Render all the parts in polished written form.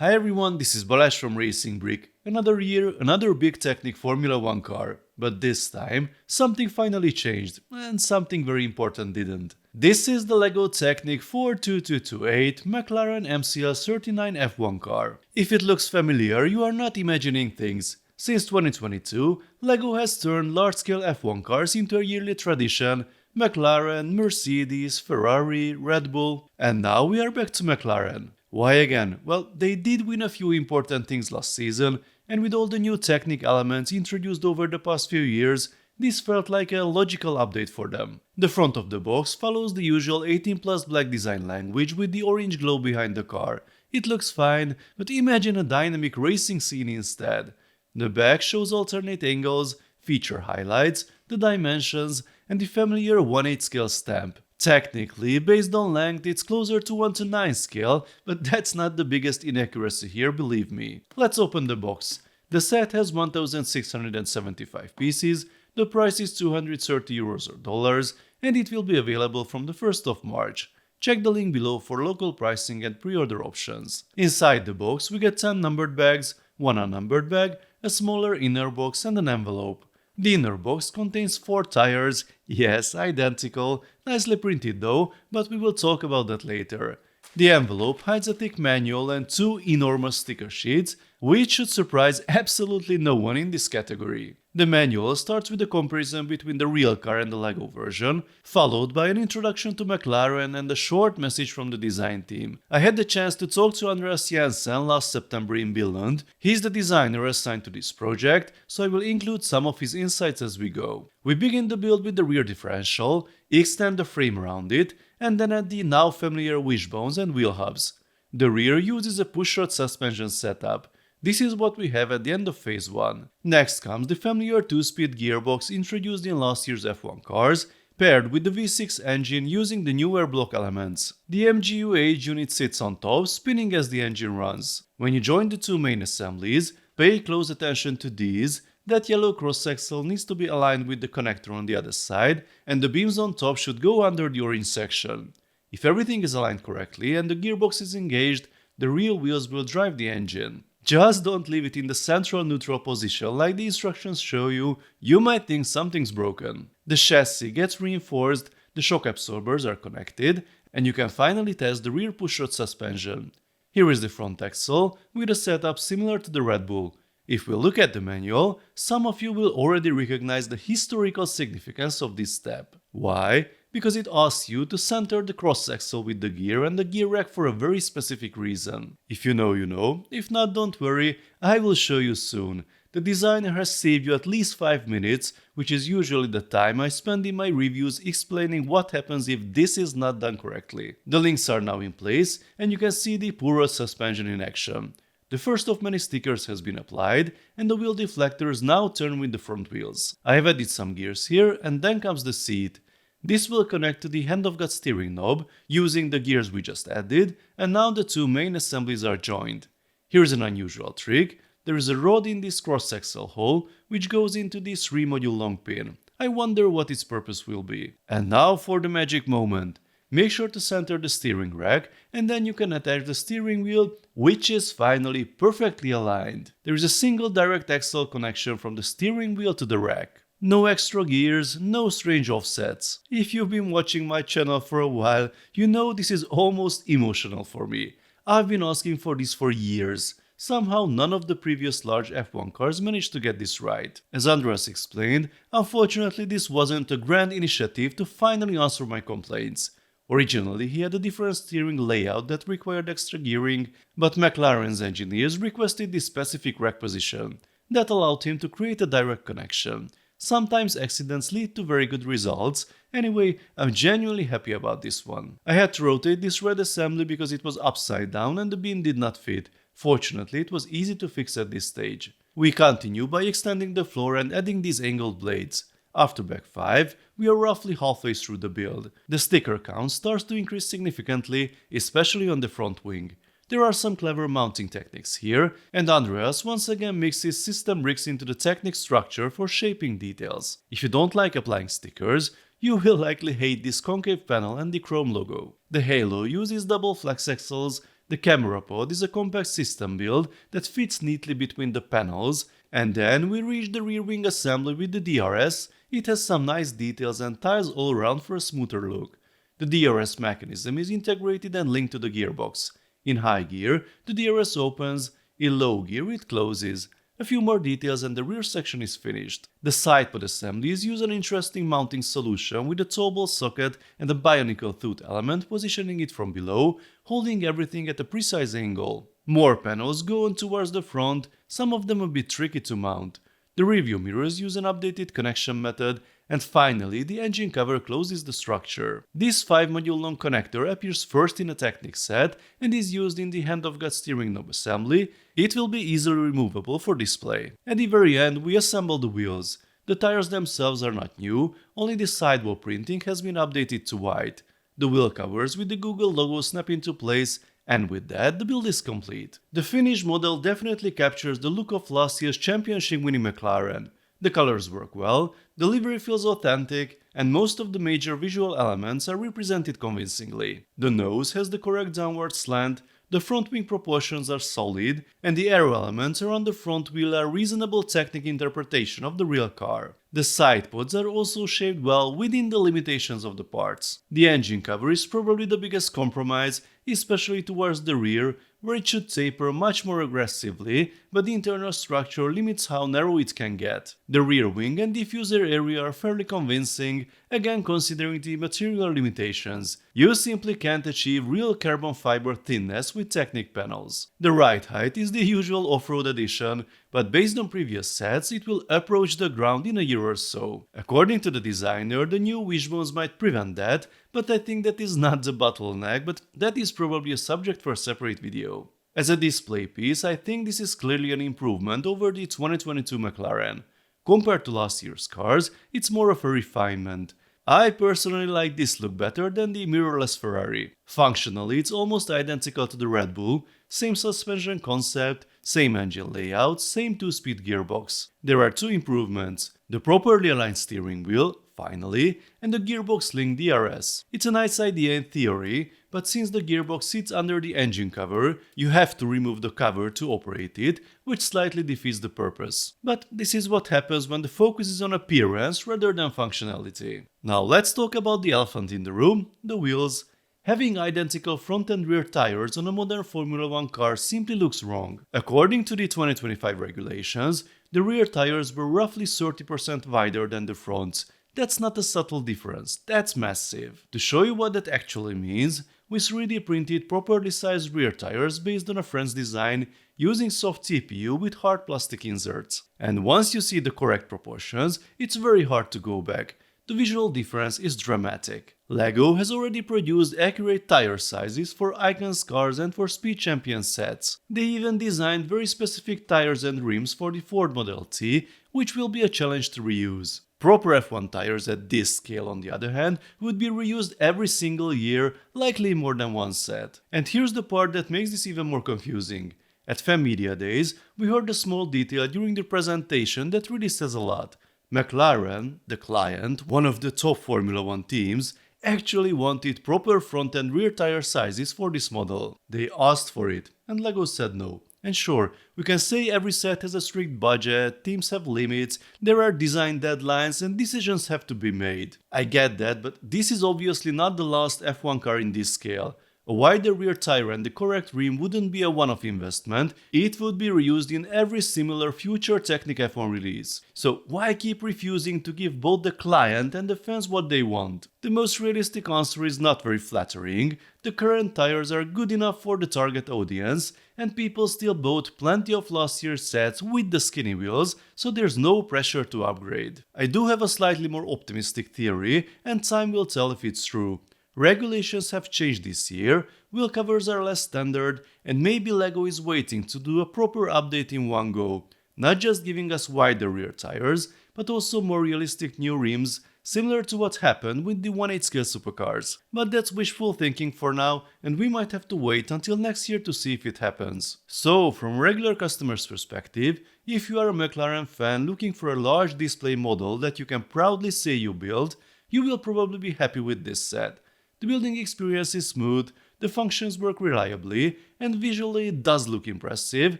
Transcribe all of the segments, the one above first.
Hi everyone, this is Balázs from RacingBrick. Another year, another big Technic Formula 1 car. But this time, something finally changed, and something very important didn't. This is the LEGO Technic 42228 McLaren MCL39 F1 car. If it looks familiar, you are not imagining things. Since 2022, LEGO has turned large-scale F1 cars into a yearly tradition. McLaren, Mercedes, Ferrari, Red Bull, and now we are back to McLaren. Why again? Well, they did win a few important things last season, and with all the new Technic elements introduced over the past few years, this felt like a logical update for them. The front of the box follows the usual 18+ black design language with the orange glow behind the car. It looks fine, but imagine a dynamic racing scene instead. The back shows alternate angles, feature highlights, the dimensions, and the familiar 1/8 scale stamp. Technically, based on length, it's closer to 1:9 scale, but that's not the biggest inaccuracy here, believe me. Let's open the box. The set has 1675 pieces, the price is €230 or dollars, and it will be available from the 1st of March. Check the link below for local pricing and pre-order options. Inside the box, we get 10 numbered bags, one unnumbered bag, a smaller inner box and an envelope. The inner box contains 4 tires, yes, identical, nicely printed though, but we will talk about that later. The envelope hides a thick manual and 2 enormous sticker sheets, which should surprise absolutely no one in this category. The manual starts with a comparison between the real car and the LEGO version, followed by an introduction to McLaren and a short message from the design team. I had the chance to talk to Andreas Jensen last September in Billund. He's the designer assigned to this project, so I will include some of his insights as we go. We begin the build with the rear differential, extend the frame around it, and then add the now familiar wishbones and wheel hubs. The rear uses a pushrod suspension setup. This is what we have at the end of phase 1. Next comes the familiar 2-speed gearbox introduced in last year's F1 cars, paired with the V6 engine using the newer block elements. The MGU-H unit sits on top, spinning as the engine runs. When you join the 2 main assemblies, pay close attention to these. That yellow cross-axle needs to be aligned with the connector on the other side, and the beams on top should go under the orange section. If everything is aligned correctly and the gearbox is engaged, the rear wheels will drive the engine. Just don't leave it in the central neutral position like the instructions show you, you might think something's broken. The chassis gets reinforced, the shock absorbers are connected, and you can finally test the rear pushrod suspension. Here is the front axle, with a setup similar to the Red Bull. If we look at the manual, some of you will already recognize the historical significance of this step. Why? Because it asks you to center the cross-axle with the gear and the gear rack for a very specific reason. If you know, you know. If not, don't worry, I will show you soon. The designer has saved you at least 5 minutes, which is usually the time I spend in my reviews explaining what happens if this is not done correctly. The links are now in place, and you can see the pull-rod suspension in action. The first of many stickers has been applied, and the wheel deflectors now turn with the front wheels. I have added some gears here, and then comes the seat. This will connect to the hand-of-God steering knob using the gears we just added, and now the 2 main assemblies are joined. Here's an unusual trick. There is a rod in this cross-axle hole which goes into this 3-module long pin. I wonder what its purpose will be. And now for the magic moment. Make sure to center the steering rack, and then you can attach the steering wheel, which is finally perfectly aligned. There is a single direct axle connection from the steering wheel to the rack. No extra gears, no strange offsets. If you've been watching my channel for a while, you know this is almost emotional for me. I've been asking for this for years. Somehow none of the previous large F1 cars managed to get this right. As Andreas explained, unfortunately this wasn't a grand initiative to finally answer my complaints. Originally he had a different steering layout that required extra gearing, but McLaren's engineers requested this specific rack position. That allowed him to create a direct connection. Sometimes accidents lead to very good results. Anyway, I'm genuinely happy about this one. I had to rotate this red assembly because it was upside down and the beam did not fit. Fortunately, it was easy to fix at this stage. We continue by extending the floor and adding these angled blades. After bag 5, we are roughly halfway through the build. The sticker count starts to increase significantly, especially on the front wing. There are some clever mounting techniques here, and Andreas once again mixes system bricks into the Technic structure for shaping details. If you don't like applying stickers, you will likely hate this concave panel and the chrome logo. The halo uses double flex axles, The camera pod is a compact system build that fits neatly between the panels, and then we reach the rear wing assembly with the DRS. It has some nice details and tiles all around for a smoother look. The DRS mechanism is integrated and linked to the gearbox. In high gear, the DRS opens, in low gear it closes. A few more details and the rear section is finished. The side pod assemblies use an interesting mounting solution with a towable socket and a bionicle tooth element positioning it from below, holding everything at a precise angle. More panels go on towards the front, some of them a bit tricky to mount. The rearview mirrors use an updated connection method, and finally the engine cover closes the structure. This 5-module long connector appears first in a Technic set and is used in the hand-of-God steering knob assembly. It will be easily removable for display. At the very end we assemble the wheels. The tires themselves are not new, only the sidewall printing has been updated to white. The wheel covers with the Google logo snap into place, and with that, the build is complete. The finished model definitely captures the look of last year's championship-winning McLaren. The colors work well, the livery feels authentic, and most of the major visual elements are represented convincingly. The nose has the correct downward slant, the front wing proportions are solid, and the aero elements around the front wheel are reasonable Technic interpretation of the real car. The side pods are also shaped well within the limitations of the parts. The engine cover is probably the biggest compromise, especially towards the rear, where it should taper much more aggressively, but the internal structure limits how narrow it can get. The rear wing and diffuser area are fairly convincing, again considering the material limitations. You simply can't achieve real carbon fiber thinness with Technic panels. The ride height is the usual off-road edition, but based on previous sets it will approach the ground in a year or so. According to the designer, the new wishbones might prevent that, but I think that is not the bottleneck, but that is probably a subject for a separate video. As a display piece, I think this is clearly an improvement over the 2022 McLaren. Compared to last year's cars, it's more of a refinement. I personally like this look better than the mirrorless Ferrari. Functionally, it's almost identical to the Red Bull, same suspension concept, same engine layout, same 2-speed gearbox. There are two improvements: the properly aligned steering wheel, finally, and the gearbox-linked DRS. It's a nice idea in theory, but since the gearbox sits under the engine cover, you have to remove the cover to operate it, which slightly defeats the purpose. But this is what happens when the focus is on appearance rather than functionality. Now let's talk about the elephant in the room, the wheels. Having identical front and rear tires on a modern Formula 1 car simply looks wrong. According to the 2025 regulations, the rear tires were roughly 30% wider than the fronts. That's not a subtle difference, that's massive. To show you what that actually means, we 3D printed properly sized rear tires based on a friend's design using soft TPU with hard plastic inserts. And once you see the correct proportions, it's very hard to go back. The visual difference is dramatic. LEGO has already produced accurate tire sizes for Icons cars and for Speed Champion sets. They even designed very specific tires and rims for the Ford Model T, which will be a challenge to reuse. Proper F1 tires at this scale, on the other hand, would be reused every single year, likely more than one set. And here's the part that makes this even more confusing. At Fan Media Days, we heard a small detail during the presentation that really says a lot. McLaren, the client, one of the top Formula 1 teams, actually wanted proper front and rear tire sizes for this model. They asked for it, and LEGO said no. And sure, we can say every set has a strict budget, teams have limits, there are design deadlines and decisions have to be made. I get that, but this is obviously not the last F1 car in this scale. A wider rear tire and the correct rim wouldn't be a one-off investment, it would be reused in every similar future Technic F1 release. So why keep refusing to give both the client and the fans what they want? The most realistic answer is not very flattering. The current tires are good enough for the target audience, and people still bought plenty of last year's sets with the skinny wheels, so there's no pressure to upgrade. I do have a slightly more optimistic theory, and time will tell if it's true. Regulations have changed this year, wheel covers are less standard, and maybe LEGO is waiting to do a proper update in one go, not just giving us wider rear tires, but also more realistic new rims, similar to what happened with the 1/8 scale supercars. But that's wishful thinking for now, and we might have to wait until next year to see if it happens. So, from a regular customer's perspective, if you are a McLaren fan looking for a large display model that you can proudly say you built, you will probably be happy with this set. The building experience is smooth, the functions work reliably, and visually it does look impressive,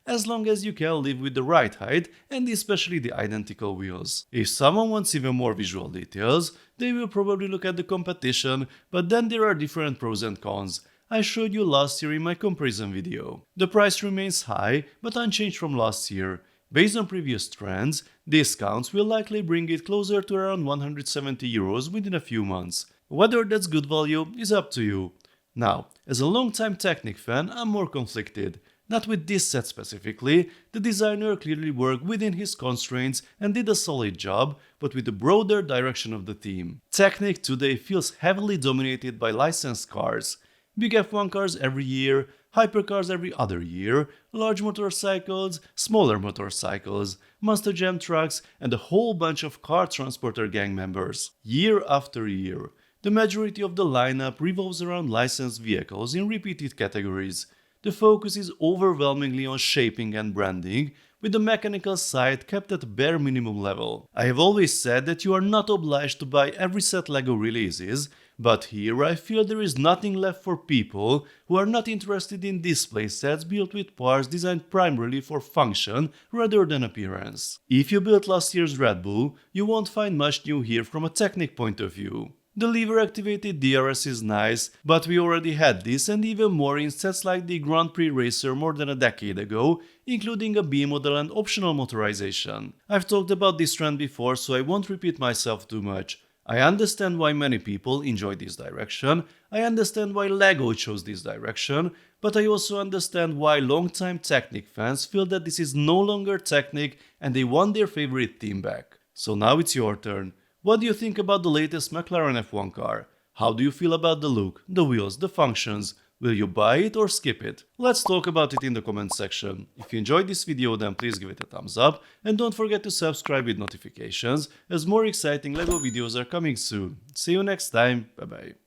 as long as you can live with the right height and especially the identical wheels. If someone wants even more visual details, they will probably look at the competition, but then there are different pros and cons. I showed you last year in my comparison video. The price remains high, but unchanged from last year. Based on previous trends, discounts will likely bring it closer to around 170 euros within a few months. Whether that's good value is up to you. Now, as a long-time Technic fan, I'm more conflicted. Not with this set specifically, the designer clearly worked within his constraints and did a solid job, but with the broader direction of the theme. Technic today feels heavily dominated by licensed cars. Big F1 cars every year, hypercars every other year, large motorcycles, smaller motorcycles, Monster Jam trucks, and a whole bunch of car transporter gang members. Year after year, the majority of the lineup revolves around licensed vehicles in repeated categories. The focus is overwhelmingly on shaping and branding, with the mechanical side kept at a bare minimum level. I have always said that you are not obliged to buy every set LEGO releases, but here I feel there is nothing left for people who are not interested in display sets built with parts designed primarily for function rather than appearance. If you built last year's Red Bull, you won't find much new here from a Technic point of view. The lever-activated DRS is nice, but we already had this and even more in sets like the Grand Prix Racer more than a decade ago, including a B model and optional motorization. I've talked about this trend before, so I won't repeat myself too much. I understand why many people enjoy this direction, I understand why LEGO chose this direction, but I also understand why long-time Technic fans feel that this is no longer Technic and they want their favorite theme back. So now it's your turn. What do you think about the latest McLaren F1 car? How do you feel about the look, the wheels, the functions? Will you buy it or skip it? Let's talk about it in the comment section. If you enjoyed this video, then please give it a thumbs up and don't forget to subscribe with notifications, as more exciting LEGO videos are coming soon. See you next time, bye bye.